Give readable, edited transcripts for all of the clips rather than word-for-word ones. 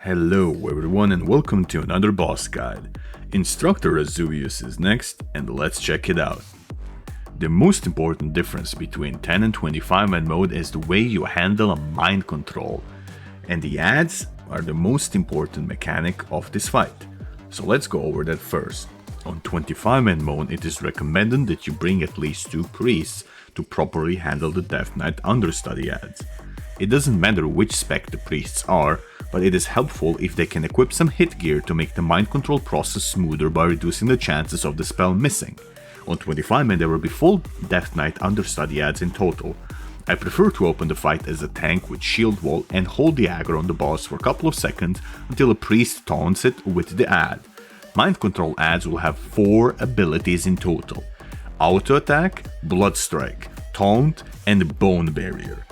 Hello everyone and welcome to another boss guide. Instructor Razuvious is next and let's check it out. The most important difference between 10 and 25-man mode is the way you handle a mind control, and the ads are the most important mechanic of this fight. So let's go over that first. On 25-man mode it is recommended that you bring at least 2 priests to properly handle the Death Knight understudy ads. It doesn't matter which spec the priests are, but it is helpful if they can equip some hit gear to make the mind control process smoother by reducing the chances of the spell missing. On 25-man there will be full Death Knight understudy ads in total. I prefer to open the fight as a tank with shield wall and hold the aggro on the boss for a couple of seconds until a priest taunts it with the ad. Mind control ads will have 4 abilities in total: auto attack, blood strike, taunt, and bone barrier.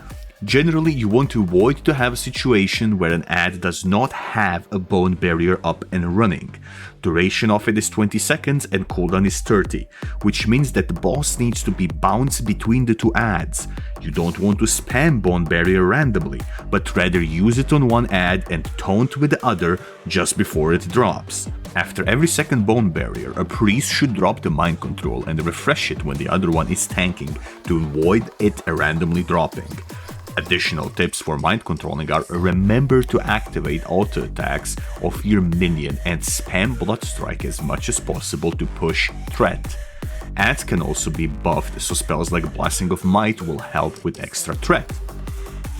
Generally, you want to avoid to have a situation where an ad does not have a bone barrier up and running. Duration of it is 20 seconds and cooldown is 30, which means that the boss needs to be bounced between the 2 ads. You don't want to spam bone barrier randomly, but rather use it on one ad and taunt with the other just before it drops. After every second bone barrier, a priest should drop the mind control and refresh it when the other one is tanking to avoid it randomly dropping. Additional tips for mind controlling are: remember to activate auto attacks of your minion and spam blood strike as much as possible to push threat. Ads can also be buffed, so spells like Blessing of Might will help with extra threat.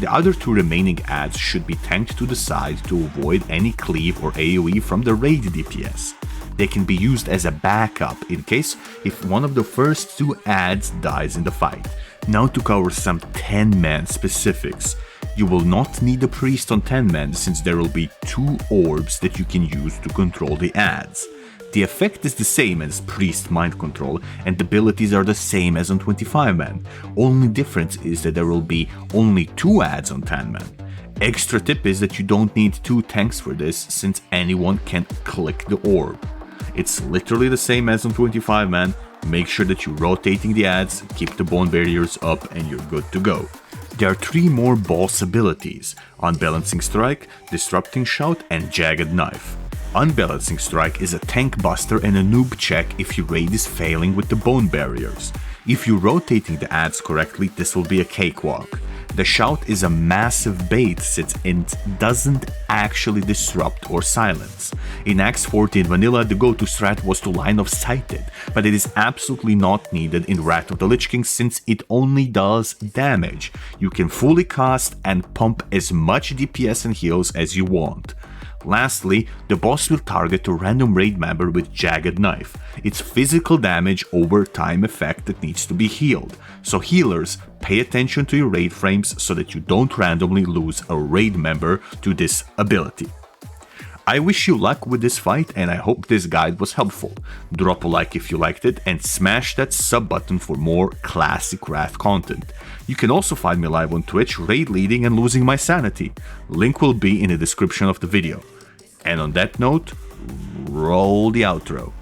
The other 2 remaining ads should be tanked to the side to avoid any cleave or AoE from the raid DPS. They can be used as a backup in case if one of the first 2 ads dies in the fight. Now to cover some 10-man specifics. You will not need a priest on 10-man since there will be 2 orbs that you can use to control the ads. The effect is the same as priest mind control and the abilities are the same as on 25-man. Only difference is that there will be only 2 ads on 10-man. Extra tip is that you don't need 2 tanks for this since anyone can click the orb. It's literally the same as on 25-man. Make sure that you're rotating the ads, keep the bone barriers up, and you're good to go. There are 3 more boss abilities: Unbalancing Strike, Disrupting Shout, and Jagged Knife. Unbalancing Strike is a tank buster and a noob check if your raid is failing with the bone barriers. If you're rotating the ads correctly, this will be a cakewalk. The shout is a massive bait since it doesn't actually disrupt or silence. In Act 40 in Vanilla, the go-to strat was to line of sight it, but it is absolutely not needed in Wrath of the Lich King since it only does damage. You can fully cast and pump as much DPS and heals as you want. Lastly, the boss will target a random raid member with Jagged Knife. It's physical damage over time effect that needs to be healed, so healers, pay attention to your raid frames so that you don't randomly lose a raid member to this ability. I wish you luck with this fight and I hope this guide was helpful. Drop a like if you liked it and smash that sub button for more classic Wrath content. You can also find me live on Twitch, raid leading and losing my sanity. Link will be in the description of the video. And on that note, roll the outro.